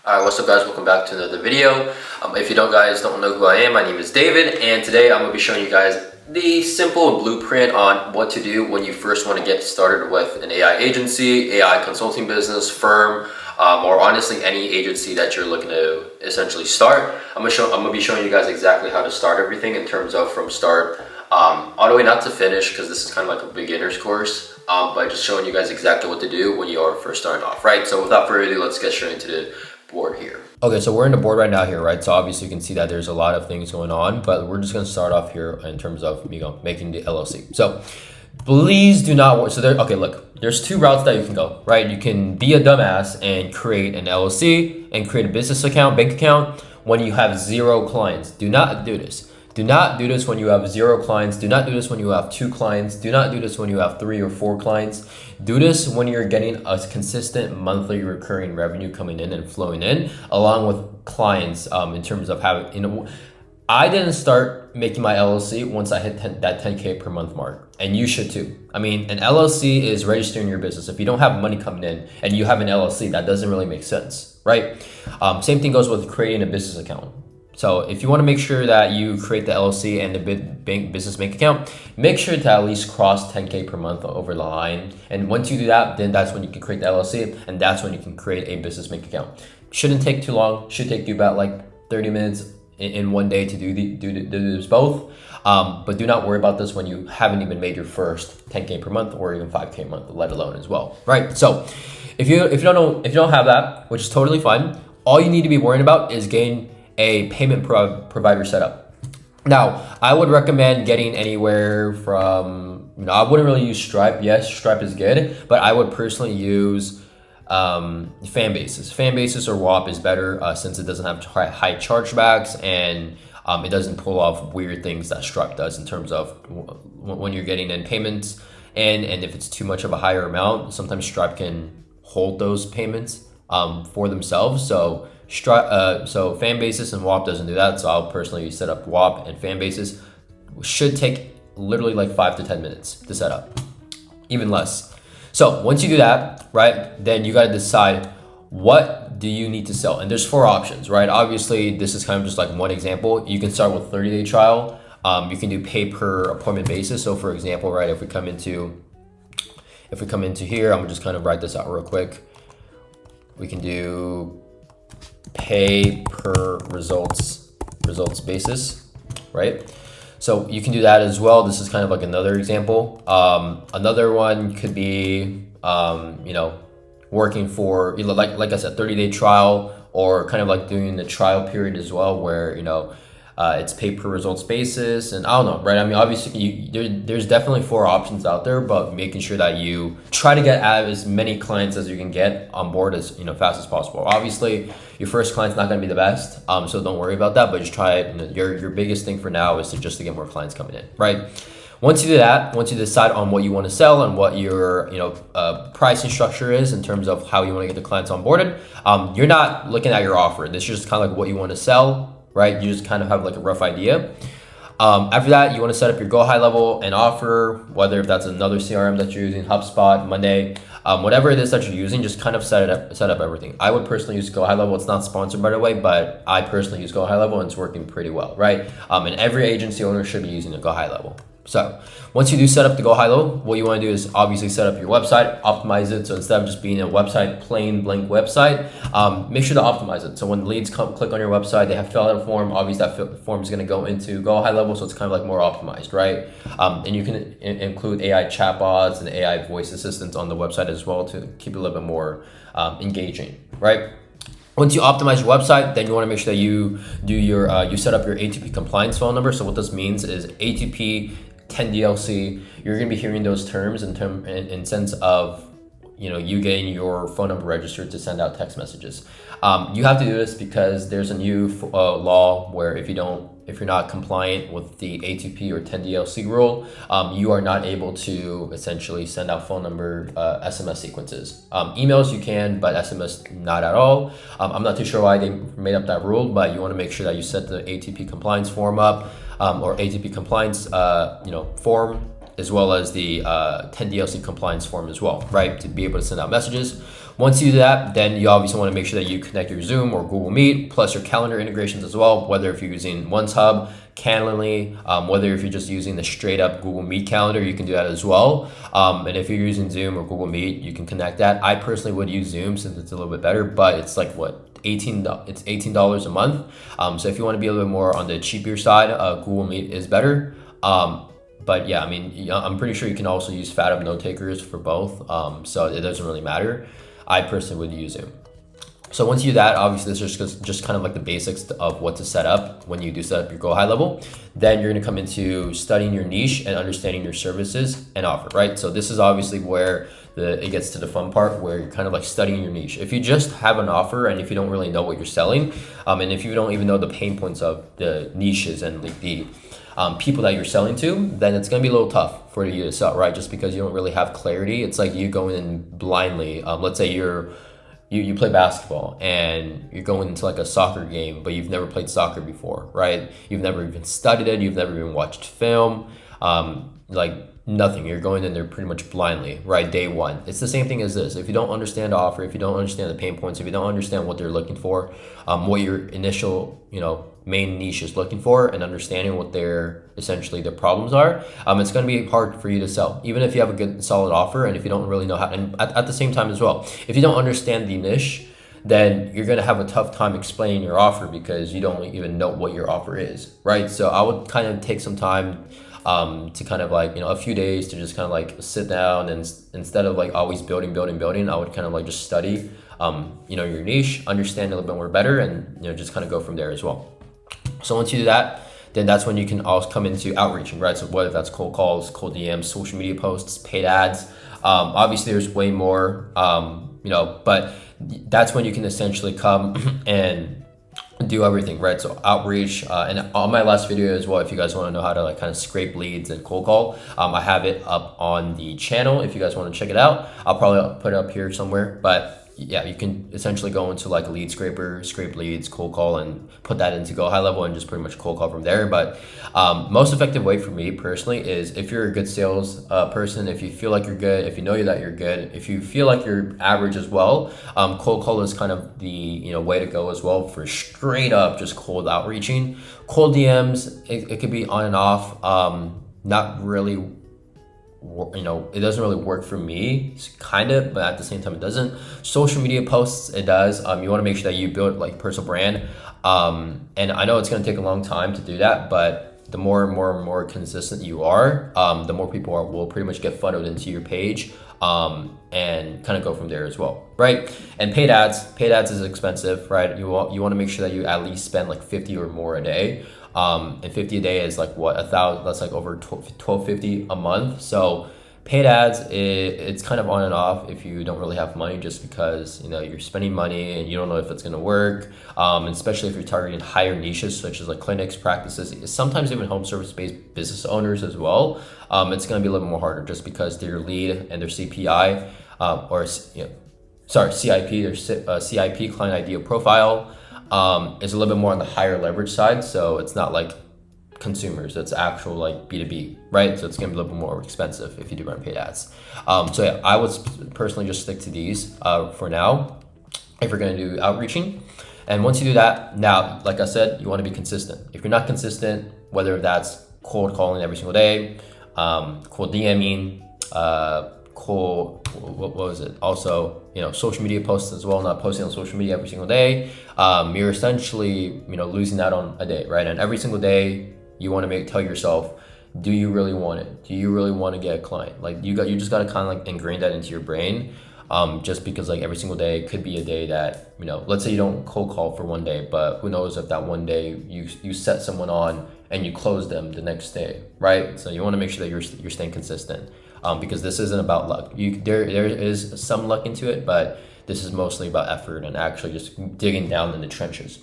Alright, what's up guys, welcome back to another video. If you don't know who I am, my name is David, and today I'm going to be showing you guys the simple blueprint on what to do when you first want to get started with an AI agency, AI consulting business, firm, or honestly any agency that you're looking to essentially start. I'm going to be showing you guys exactly how to start everything in terms of from start all the way not to finish, because this is kind of like a beginner's course, but just showing you guys exactly what to do when you are first starting off, right? So without further ado, let's get straight into the board here. Okay, so we're in the board right now here, right? So obviously you can see that there's a lot of things going on, but we're just going to start off here in terms of making the LLC. So please do not worry. So okay, look, there's two routes that you can go, right? You can be a dumbass and create an LLC and create a business account, bank account when you have 0 clients. Do not do this. Do not do this when you have 0 clients. Do not do this when you have 2 clients. Do not do this when you have 3 or 4 clients. Do this when you're getting a consistent monthly recurring revenue coming in and flowing in, along with clients in terms of having, I didn't start making my LLC once I hit that 10K per month mark, and you should too. I mean, an LLC is registering your business. If you don't have money coming in and you have an LLC, that doesn't really make sense, right? Same thing goes with creating a business account. So if you want to make sure that you create the LLC and the business bank account, make sure to at least cross 10K per month over the line. And once you do that, then that's when you can create the LLC, and that's when you can create a business bank account. Shouldn't take too long. Should take you about like 30 minutes in one day to do this both. But do not worry about this when you haven't even made your first 10K per month or even 5K a month, let alone as well, right? So if you don't have that, which is totally fine, all you need to be worrying about is getting a payment provider setup. Now, I would recommend getting anywhere from, I wouldn't really use Stripe. Yes, Stripe is good, but I would personally use Fanbasis. Fanbasis or WAP is better since it doesn't have high chargebacks, and it doesn't pull off weird things that Stripe does in terms of when you're getting in payments, and if it's too much of a higher amount, sometimes Stripe can hold those payments for themselves. So Fanbasis and WAP doesn't do that. So I'll personally set up WAP, and Fanbasis should take literally like 5 to 10 minutes to set up, even less. So once you do that, right, then you got to decide what do you need to sell. And there's 4 options, right? Obviously, this is kind of just like one example. You can start with 30-day trial. You can do pay per appointment basis. So for example, right, if we come into here, I'm gonna just kind of write this out real quick. We can do pay per results basis, right? So you can do that as well. This is kind of like another example. Another one could be, working for, like I said, 30-day trial, or kind of like doing the trial period as well, where, it's pay per results basis, and I don't know, right? I mean, obviously there's definitely 4 options out there, but making sure that you try to get as many clients as you can get on board as fast as possible. Obviously, your first client's not going to be the best, so don't worry about that. But just try it. Your biggest thing for now is to get more clients coming in, right? Once you do that, once you decide on what you want to sell and what your pricing structure is in terms of how you want to get the clients onboarded, you're not looking at your offer. This is just kind of like what you want to sell, right? You just kind of have like a rough idea. After that, you want to set up your Go High Level and offer, whether if that's another CRM that you're using, HubSpot, Monday, whatever it is that you're using, just kind of set up everything. I would personally use Go High Level. It's not sponsored, by the way, but I personally use Go High Level, and it's working pretty well, right? And every agency owner should be using a Go High Level. So once you do set up the Go High Level, what you want to do is obviously set up your website, optimize it. So instead of just being a website, plain blank website, make sure to optimize it. So when leads click on your website, they have filled out a form. Obviously that form is going to go into Go High Level, so it's kind of like more optimized, right? And you can include AI chatbots and AI voice assistants on the website as well to keep it a little bit more engaging, right? Once you optimize your website, then you want to make sure that you do you set up your ATP compliance phone number. So what this means is ATP 10DLC, you're going to be hearing those terms in sense of you getting your phone number registered to send out text messages. You have to do this because there's a new law where if you're not compliant with the ATP or 10DLC rule, you are not able to essentially send out phone number SMS sequences. Emails you can, but SMS not at all. I'm not too sure why they made up that rule, but you want to make sure that you set the ATP compliance form up, or ATP compliance form, as well as the 10DLC compliance form as well, right? To be able to send out messages. Once you do that, then you obviously want to make sure that you connect your Zoom or Google Meet, plus your calendar integrations as well, whether if you're using OneHub, Calendly, whether if you're just using the straight up Google Meet calendar, you can do that as well. And if you're using Zoom or Google Meet, you can connect that. I personally would use Zoom since it's a little bit better, but it's like it's $18 a month. So if you want to be a little bit more on the cheaper side, Google Meet is better. But yeah, I mean, I'm pretty sure you can also use Fathom note takers for both. So it doesn't really matter. I personally would use Zoom. So once you do that, obviously this is just kind of like the basics of what to set up when you do set up your Go High level. Then you're gonna come into studying your niche and understanding your services and offer, right? So this is obviously where it gets to the fun part, where you're kind of like studying your niche. If you just have an offer and if you don't really know what you're selling, and if you don't even know the pain points of the niches and like the people that you're selling to, then it's gonna be a little tough for you to sell, right? Just because you don't really have clarity. It's like you going in blindly. Let's say you play basketball and you're going into like a soccer game, but you've never played soccer before, right? You've never even studied it. You've never even watched film, like nothing. You're going in there pretty much blindly, right? Day one. It's the same thing as this. If you don't understand the offer, if you don't understand the pain points, if you don't understand what they're looking for, what your initial, main niche is looking for, and understanding what their problems are, it's going to be hard for you to sell, even if you have a good solid offer. And if you don't really know how, and at the same time as well, if you don't understand the niche, then you're going to have a tough time explaining your offer because you don't even know what your offer is, right? So I would kind of take some time to kind of like, a few days to just kind of like sit down, and instead of like always building, I would kind of like just study, your niche, understand a little bit more better, and, just kind of go from there as well. So once you do that, then that's when you can also come into outreaching, right? So whether that's cold calls, cold DMs, social media posts, paid ads, obviously there's way more, but that's when you can essentially come and do everything, right? So outreach, and on my last video as well, if you guys want to know how to like kind of scrape leads and cold call, I have it up on the channel if you guys want to check it out. I'll probably put it up here somewhere, but yeah, you can essentially go into like a lead scraper, scrape leads, cold call, and put that into Go High level and just pretty much cold call from there. But most effective way for me personally is if you're a good sales person, if you feel like you're good, if you know that you're good, if you feel like you're average as well, cold call is kind of the way to go as well for straight up just cold outreaching. Cold DMs, it could be on and off, not really. It doesn't really work for me, kind of, but at the same time it doesn't. Social media posts, it does. You want to make sure that you build like personal brand, and I know it's going to take a long time to do that, but the more and more consistent you are, the more people will pretty much get funneled into your page, and kind of go from there as well, right? And paid ads is expensive, right? You want to make sure that you at least spend like 50 or more a day. And 50 a day is like what, 1,000, that's like over $1,250 a month. So paid ads, it's kind of on and off if you don't really have money, just because you're spending money and you don't know if it's going to work, and especially if you're targeting higher niches such as like clinics, practices, sometimes even home service based business owners as well. It's going to be a little more harder just because their lead and their CPI, CIP, their CIP, client ideal profile, is a little bit more on the higher leverage side. So it's not like consumers, it's actual like B2B, right? So it's gonna be a little bit more expensive if you do run paid ads. So yeah, I would personally just stick to these for now if you're gonna do outreaching. And once you do that, now, like I said, you wanna be consistent. If you're not consistent, whether that's cold calling every single day, cold DMing, what was it? Also, social media posts as well, not posting on social media every single day. You're essentially, losing out on a day, right? And every single day you want to tell yourself, do you really want it? Do you really want to get a client? Like you just got to kind of like ingrain that into your brain. Just because like every single day could be a day that, let's say you don't cold call for one day, but who knows if that one day you set someone on and you close them the next day, right? So you want to make sure that you're staying consistent. Because this isn't about luck. There is some luck into it, but this is mostly about effort and actually just digging down in the trenches.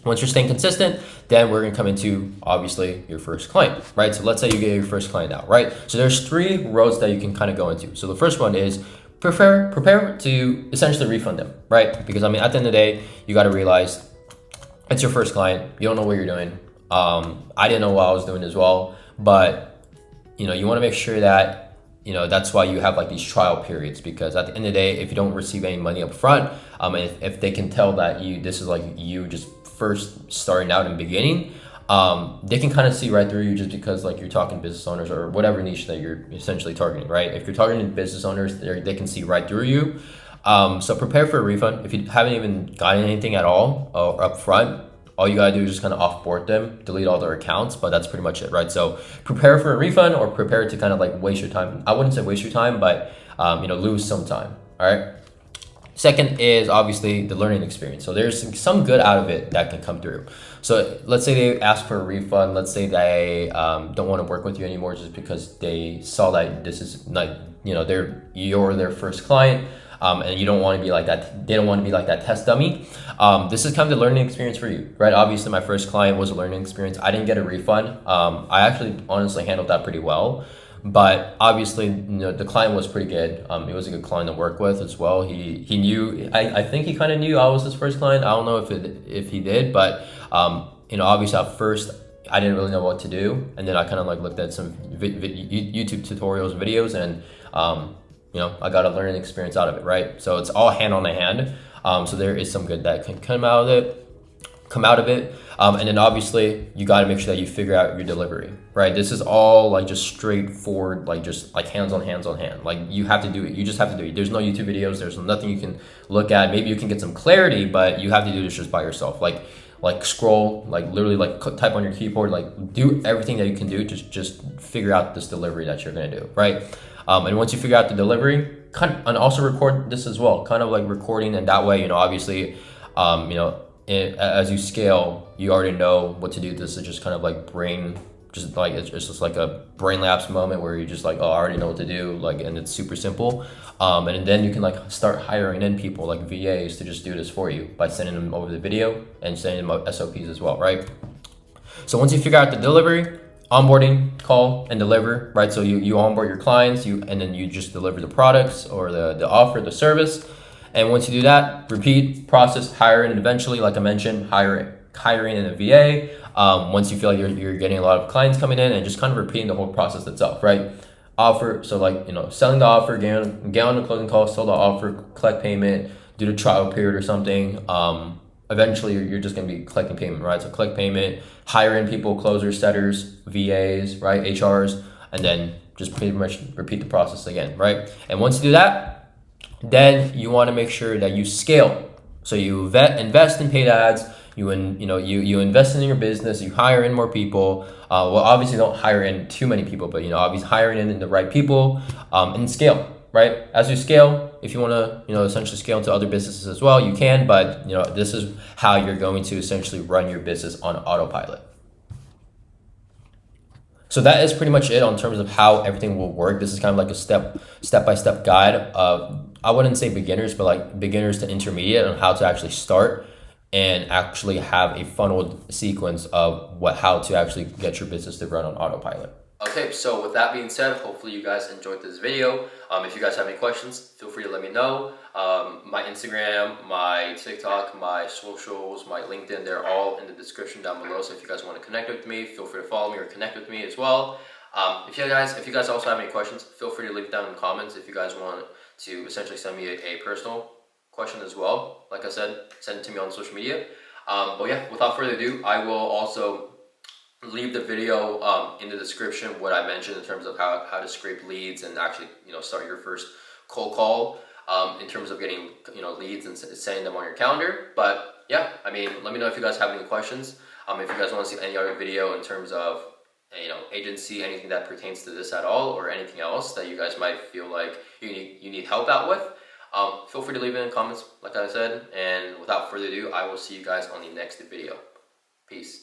Once you're staying consistent, then we're gonna come into obviously your first client, right? So let's say you get your first client out, right? So there's 3 roads that you can kind of go into. So the first one is prepare to essentially refund them, right? Because at the end of the day, you got to realize it's your first client. You don't know what you're doing. I didn't know what I was doing as well, but you want to make sure that that's why you have like these trial periods, because at the end of the day, if you don't receive any money up front, if they can tell that this is like you just first starting out in the beginning, they can kind of see right through you, just because like you're talking business owners or whatever niche that you're essentially targeting, right? If you're targeting business owners, they can see right through you. So prepare for a refund. If you haven't even gotten anything at all up front, all you gotta do is just kind of offboard them, delete all their accounts, but that's pretty much it, right? So prepare for a refund, or prepare to kind of like waste your time. I wouldn't say waste your time, but lose some time. All right. Second is obviously the learning experience. So there's some good out of it that can come through. So let's say they ask for a refund. Let's say they don't want to work with you anymore just because they saw that this is not, you're their first client. And you don't want to be like that. They don't want to be like that test dummy. This is kind of the learning experience for you, right? Obviously, my first client was a learning experience. I didn't get a refund. I actually honestly handled that pretty well. But obviously, the client was pretty good. It was a good client to work with as well. He knew. I think he kind of knew I was his first client. I don't know if he did, but obviously at first I didn't really know what to do, and then I kind of like looked at some YouTube tutorials, videos, and I got a learning experience out of it, right? So it's all hand on hand. So there is some good that can come out of it. And then obviously you got to make sure that you figure out your delivery, right? This is all like just straightforward, like just like hands on hand. Like you have to do it. You just have to do it. There's no YouTube videos. There's nothing you can look at. Maybe you can get some clarity, but you have to do this just by yourself. Like scroll, like literally like type on your keyboard, like do everything that you can do to just figure out this delivery that you're going to do, right? And once you figure out the delivery, and also record this as well, kind of like recording, and that way, obviously, as you scale, you already know what to do. This is just kind of like it's just like a brain lapse moment where you're just like, oh, I already know what to do, like, and it's super simple. And then you can like start hiring in people like VAs to just do this for you by sending them over the video and sending them SOPs as well, right? So once you figure out the delivery, onboarding, call, and deliver, right? So you onboard your clients, and then you just deliver the products or the offer, the service. And once you do that, repeat, process, hire, and eventually, like I mentioned, hiring in a VA. Once you feel like you're getting a lot of clients coming in, and just kind of repeating the whole process itself, right? Offer, so like, selling the offer, get on the closing call, sell the offer, collect payment, do the trial period or something. Eventually you're just going to be collecting payment, right? So collect payment, hire in people, closers, setters, VAs, right? HRs, and then just pretty much repeat the process again, right? And once you do that, then you want to make sure that you scale. So you invest in paid ads, you invest in your business, you hire in more people. Well, obviously don't hire in too many people, but obviously hiring in the right people, and scale. Right? As you scale, if you want to, essentially scale into other businesses as well, you can, but, this is how you're going to essentially run your business on autopilot. So that is pretty much it on terms of how everything will work. This is kind of like a step-by-step guide of, I wouldn't say beginners, but like beginners to intermediate on how to actually start and actually have a funneled sequence of how to actually get your business to run on autopilot. Okay, so with that being said, hopefully you guys enjoyed this video. If you guys have any questions, feel free to let me know. My Instagram, my TikTok, my socials, my LinkedIn, they're all in the description down below. So if you guys want to connect with me, feel free to follow me or connect with me as well. If you guys also have any questions, feel free to leave it down in the comments. If you guys want to essentially send me a personal question as well, like I said, send it to me on social media. But yeah, without further ado, I will also leave the video in the description what I mentioned in terms of how to scrape leads and actually start your first cold call in terms of getting leads and setting them on your calendar. But yeah, let me know if you guys have any questions. If you guys want to see any other video in terms of agency, anything that pertains to this at all, or anything else that you guys might feel like you need help out with, feel free to leave it in the comments like I said. And without further ado, I will see you guys on the next video. Peace.